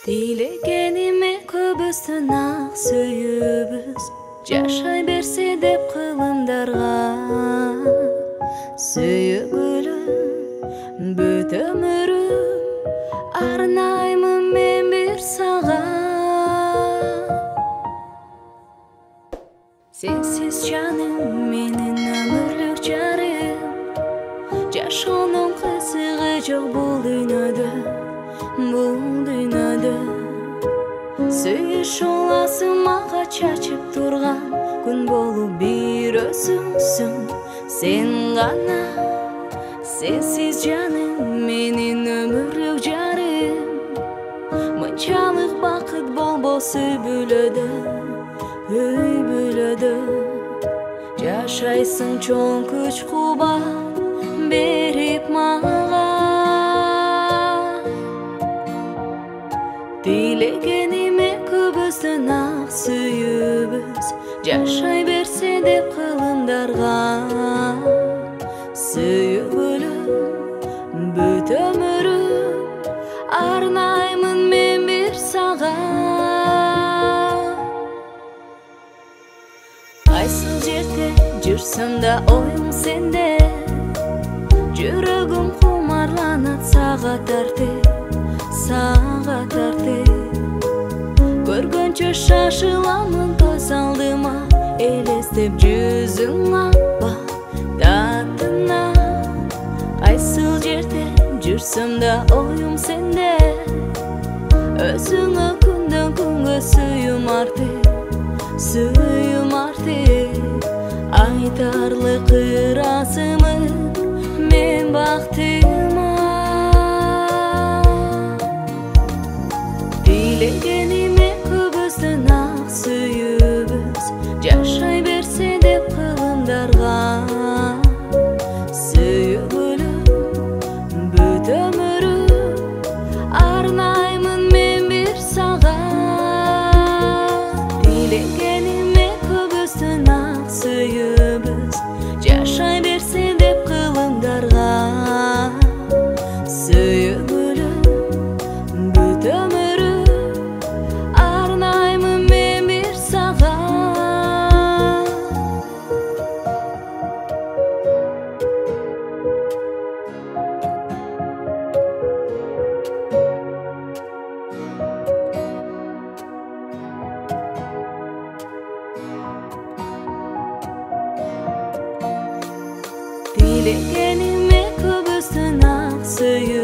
Dilегениме көбүстүн ак сүйүүбүз жашай берсе деп кылымдарга сүйгүлүм бүт өмүрүм арнаймын мен бир сага сенсиз жаным менин өмүрлүк жарым жашоонун кызыгы жок бул дүйнөдө сүйүш оласы мага чачып турган күн болуп бир өзүңсүң сен гана сенсиз жаным менин өмүрлүк жарым мынчалык бакыт болбосо үй бүлөдө жашайсың чоң күч кубат берип мага Dilегениме көбүстүн ак сүйүүбүз жашай берсе деп кылымдарга сүйгүлүм бүт өмүрүм арнаймын мен бир сага кайсыл жерде жүрсөм да оюң сенде жүрөгүм кумарланат сага тартып көргөнчө шашыламын көз алдыма элестеп жүзүң аппак татына кайсыл жерде жүрсөм да оюм сенде өзүңө күндөн күнгө сүйүм артып айтарлык ыраазымын мен бактыма Dilегениме көбүстүн ак сүйүүбүз жашай берсе деп кылымдарга сүйгүлүм бүт өмүрүм арнаймын мен бир сага Dilегениме көбүстүн ак сүйүүбүз жашай берсе деп кылымдарга сүйгүлүм бүт өмүрүм Dilегениме көбүстүн ак сүйүүбүз